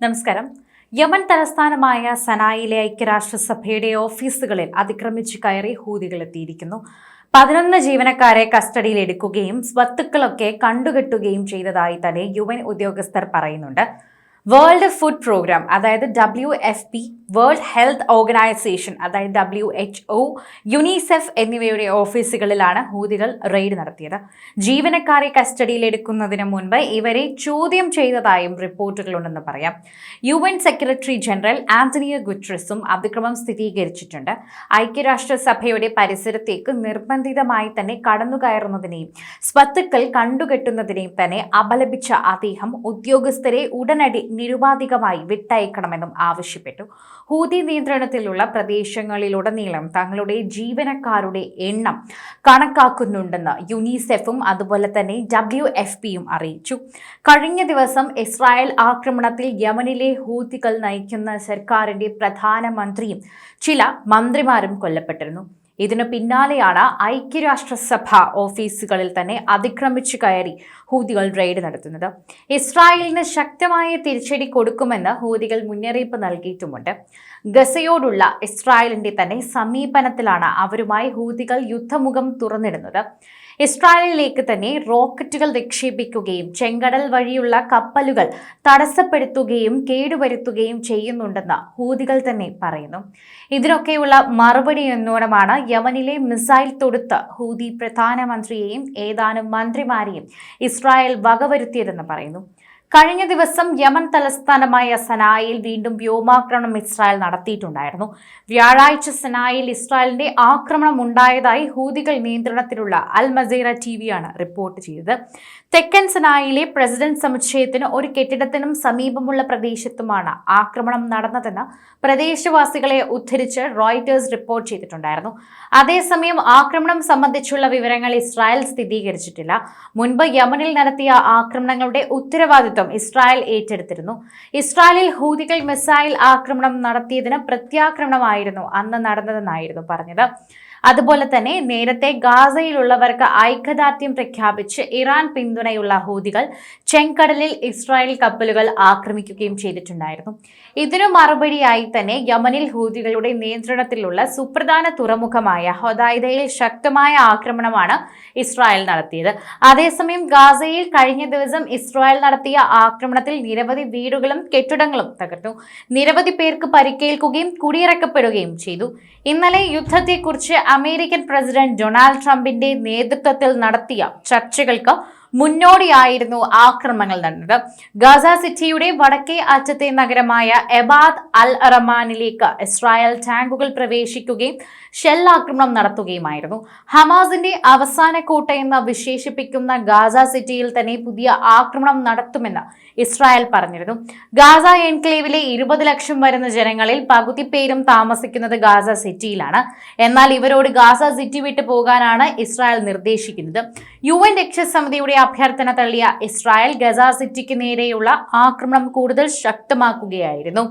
നമസ്കാരം. യമൻ തലസ്ഥാനമായ സനായിലെ ഐക്യരാഷ്ട്രസഭയുടെ ഓഫീസുകളിൽ അതിക്രമിച്ചു കയറി ഹൂതികൾ എത്തിയിരിക്കുന്നു. 11 ജീവനക്കാരെ കസ്റ്റഡിയിൽ എടുക്കുകയും സ്വത്തുക്കളൊക്കെ കണ്ടുകെട്ടുകയും ചെയ്തതായി തന്നെ UN ഉദ്യോഗസ്ഥർ പറയുന്നുണ്ട്. വേൾഡ് ഫുഡ് പ്രോഗ്രാം അതായത് WFP, വേൾഡ് ഹെൽത്ത് ഓർഗനൈസേഷൻ അതായത് WHO, യുനിസെഫ് എന്നിവയുടെ ഓഫീസുകളിലാണ് ഹൂതികൾ റെയ്ഡ് നടത്തിയത്. ജീവനക്കാരെ കസ്റ്റഡിയിലെടുക്കുന്നതിന് മുൻപ് ഇവരെ ചോദ്യം ചെയ്തതായും റിപ്പോർട്ടുകളുണ്ടെന്ന് പറയാം. UN സെക്രട്ടറി ജനറൽ ആന്റണിയോ ഗുറ്ററസും അതിക്രമം സ്ഥിരീകരിച്ചിട്ടുണ്ട്. ഐക്യരാഷ്ട്രസഭയുടെ പരിസരത്തേക്ക് നിർബന്ധിതമായി തന്നെ കടന്നുകയറുന്നതിനെയും സ്വത്തുക്കൾ കണ്ടുകെട്ടുന്നതിനെയും തന്നെ അപലപിച്ച അദ്ദേഹം ഉദ്യോഗസ്ഥരെ ഉടനടി നിരുപാധികമായി വിട്ടയക്കണമെന്നും ആവശ്യപ്പെട്ടു. ഹൂതി നിയന്ത്രണത്തിലുള്ള പ്രദേശങ്ങളിലുടനീളം തങ്ങളുടെ ജീവനക്കാരുടെ എണ്ണം കണക്കാക്കുന്നുണ്ടെന്ന് യുനിസെഫും അതുപോലെ തന്നെ WFPയും അറിയിച്ചു. കഴിഞ്ഞ ദിവസം ഇസ്രായേൽ ആക്രമണത്തിൽ യമനിലെ ഹൂതികൾ നയിക്കുന്ന സർക്കാരിന്റെ പ്രധാനമന്ത്രിയും ചില മന്ത്രിമാരും കൊല്ലപ്പെട്ടിരുന്നു. ഇതിനു പിന്നാലെയാണ് ഐക്യരാഷ്ട്രസഭ ഓഫീസുകളിൽ തന്നെ അതിക്രമിച്ചു കയറി ഹൂതികൾ റെയ്ഡ് നടത്തുന്നത്. ഇസ്രായേലിന് ശക്തമായ തിരിച്ചടി കൊടുക്കുമെന്ന് ഹൂതികൾ മുന്നറിയിപ്പ് നൽകിയിട്ടുമുണ്ട്. ഗസയോടുള്ള ഇസ്രായേലിന്റെ തന്നെ സമീപനത്തിലാണ് അവരുമായി ഹൂതികൾ യുദ്ധമുഖം തുറന്നിടുന്നത്. ഇസ്രായേലിലേക്ക് തന്നെ റോക്കറ്റുകൾ വിക്ഷേപിക്കുകയും ചെങ്കടൽ വഴിയുള്ള കപ്പലുകൾ തടസ്സപ്പെടുത്തുകയും കേടുവരുത്തുകയും ചെയ്യുന്നുണ്ടെന്ന് ഹൂതികൾ തന്നെ പറയുന്നു. ഇതിനൊക്കെയുള്ള മറുപടി എന്നോണമാണ് യമനിലെ മിസൈൽ തൊടുത്ത് ഹൂതി പ്രധാനമന്ത്രിയെയും ഏതാനും മന്ത്രിമാരെയും ഇസ്രായേൽ വകവരുത്തിയതെന്ന് പറയുന്നു. കഴിഞ്ഞ ദിവസം യമൻ തലസ്ഥാനമായ സനായിൽ വീണ്ടും വ്യോമാക്രമണം ഇസ്രായേൽ നടത്തിയിട്ടുണ്ടായിരുന്നു. വ്യാഴാഴ്ച സനായിൽ ഇസ്രായേലിന്റെ ആക്രമണം ഉണ്ടായതായി ഹൂതികൾ നിയന്ത്രണത്തിലുള്ള അൽ മസീറ TVയാണ് റിപ്പോർട്ട് ചെയ്തത്. തെക്കൻ സനായിലെ പ്രസിഡന്റ് സമുച്ചയത്തിന് ഒരു കെട്ടിടത്തിനും സമീപമുള്ള പ്രദേശത്തുമാണ് ആക്രമണം നടന്നതെന്ന് പ്രദേശവാസികളെ ഉദ്ധരിച്ച് റോയിറ്റേഴ്സ് റിപ്പോർട്ട് ചെയ്തിട്ടുണ്ടായിരുന്നു. അതേസമയം ആക്രമണം സംബന്ധിച്ചുള്ള വിവരങ്ങൾ ഇസ്രായേൽ സ്ഥിരീകരിച്ചിട്ടില്ല. മുൻപ് യമനിൽ നടത്തിയ ആക്രമണങ്ങളുടെ ഉത്തരവാദിത്വം ഇസ്രായേൽ ഏറ്റെടുത്തിരുന്നു. ഇസ്രായേലിൽ ഹൂതികൾ മിസൈൽ ആക്രമണം നടത്തിയതിന് പ്രത്യാക്രമണമായിരുന്നു അന്ന് നടന്നതെന്നായിരുന്നു പറഞ്ഞത്. അതുപോലെ തന്നെ നേരത്തെ ഗാസയിലുള്ളവർക്ക് ഐക്യദാർഢ്യം പ്രഖ്യാപിച്ച് ഇറാൻ പിന്തുണയുള്ള ഹൂതികൾ ചെങ്കടലിൽ ഇസ്രായേൽ കപ്പലുകൾ ആക്രമിക്കുകയും ചെയ്തിട്ടുണ്ടായിരുന്നു. ഇതിനു മറുപടിയായി തന്നെ യമനിൽ ഹൂതികളുടെ നിയന്ത്രണത്തിലുള്ള സുപ്രധാന തുറമുഖമായ ഹൊദൈദയിൽ ശക്തമായ ആക്രമണമാണ് ഇസ്രായേൽ നടത്തിയത്. അതേസമയം ഗാസയിൽ കഴിഞ്ഞ ദിവസം ഇസ്രായേൽ നടത്തിയ ആക്രമണത്തിൽ നിരവധി വീടുകളും കെട്ടിടങ്ങളും തകർന്നു. നിരവധി പേർക്ക് പരിക്കേൽക്കുകയും കുടിയിറക്കപ്പെടുകയും ചെയ്തു. ഇന്നലെ യുദ്ധത്തെക്കുറിച്ച് അമേരിക്കൻ പ്രസിഡന്റ് ഡൊണാൾഡ് ട്രംപിന്റെ നേതൃത്വത്തിൽ നടത്തിയ ചർച്ചകൾക്ക് മുന്നോടിയായിരുന്നു ആക്രമണങ്ങൾ നടന്നത്. ഗാസ സിറ്റിയുടെ വടക്കേ അറ്റത്തെ നഗരമായ എബാദ് അൽ റമാനിലേക്ക് ഇസ്രായേൽ ടാങ്കുകൾ പ്രവേശിക്കുകയും ഷെല്ലാക്രമണം നടത്തുകയുമായിരുന്നു. ഹമാസിന്റെ അവസാന കോട്ടയെന്ന് വിശേഷിപ്പിക്കുന്ന ഗാസ സിറ്റിയിൽ തന്നെ പുതിയ ആക്രമണം നടത്തുമെന്ന് ഇസ്രായേൽ പറഞ്ഞിരുന്നു. ഗാസ എൻക്ലേവിലെ 20 ലക്ഷം വരുന്ന ജനങ്ങളിൽ പകുതി പേരും താമസിക്കുന്നത് ഗാസ സിറ്റിയിലാണ്. എന്നാൽ ഇവരോട് ഗാസ സിറ്റി വിട്ടു പോകാനാണ് ഇസ്രായേൽ നിർദ്ദേശിക്കുന്നത്. UN രക്ഷാസമിതിയുടെ അഭ്യർത്ഥന തള്ളിയ ഇസ്രായേൽ ഗസ സിറ്റിക്ക് നേരെയുള്ള ആക്രമണം കൂടുതൽ ശക്തമാക്കുകയായിരുന്നു.